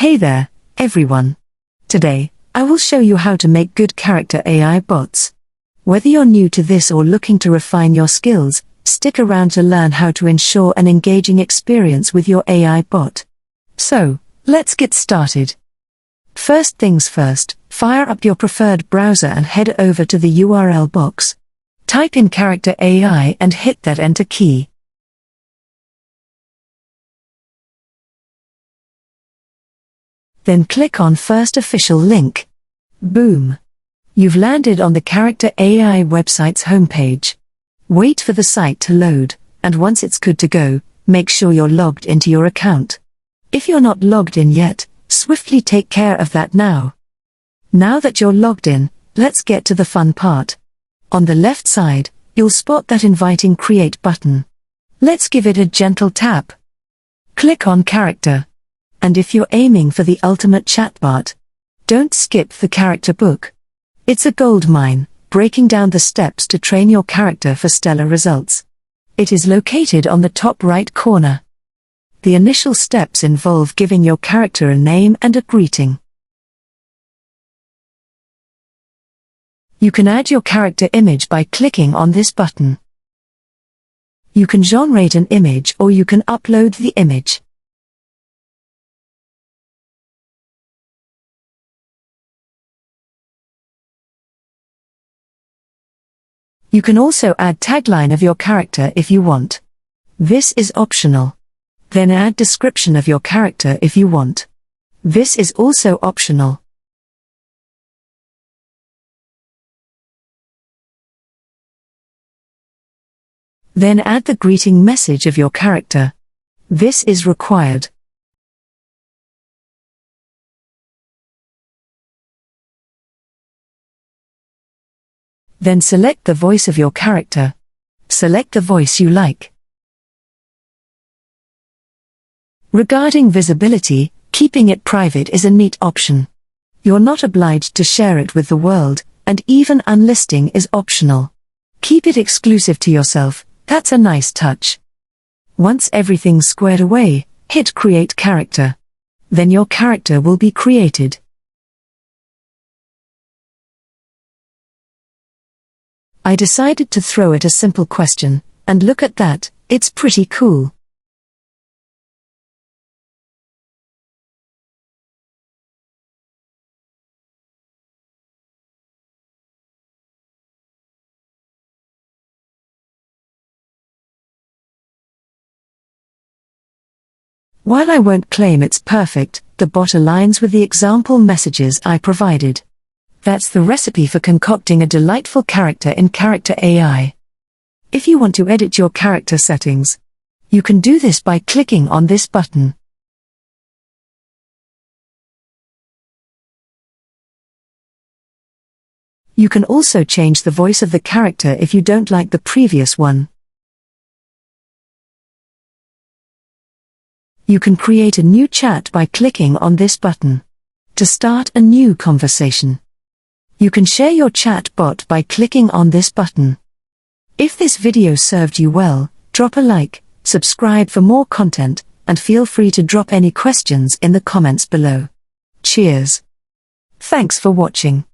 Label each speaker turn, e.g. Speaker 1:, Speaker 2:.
Speaker 1: Hey there, everyone. Today, I will show you how to make good character AI bots. Whether you're new to this or looking to refine your skills, stick around to learn how to ensure an engaging experience with your AI bot. So, let's get started. First things first, fire up your preferred browser and head over to the URL box. Type in character AI and hit that enter key. Then click on first official link. Boom! You've landed on the Character AI website's homepage. Wait for the site to load, and once it's good to go, make sure you're logged into your account. If you're not logged in yet, swiftly take care of that now. Now that you're logged in, let's get to the fun part. On the left side, you'll spot that inviting Create button. Let's give it a gentle tap. Click on Character. And if you're aiming for the ultimate chatbot, don't skip the character book. It's a goldmine, breaking down the steps to train your character for stellar results. It is located on the top right corner. The initial steps involve giving your character a name and a greeting. You can add your character image by clicking on this button. You can generate an image or you can upload the image. You can also add tagline of your character if you want. This is optional. Then add description of your character if you want. This is also optional. Then add the greeting message of your character. This is required. Then select the voice of your character. Select the voice you like. Regarding visibility, keeping it private is a neat option. You're not obliged to share it with the world, and even unlisting is optional. Keep it exclusive to yourself, that's a nice touch. Once everything's squared away, hit Create Character. Then your character will be created. I decided to throw it a simple question, and look at that, it's pretty cool. While I won't claim it's perfect, the bot aligns with the example messages I provided. That's the recipe for concocting a delightful character in Character AI. If you want to edit your character settings, you can do this by clicking on this button. You can also change the voice of the character if you don't like the previous one. You can create a new chat by clicking on this button. To start a new conversation. You can share your chat bot by clicking on this button. If this video served you well, drop a like, subscribe for more content, and feel free to drop any questions in the comments below. Cheers. Thanks for watching.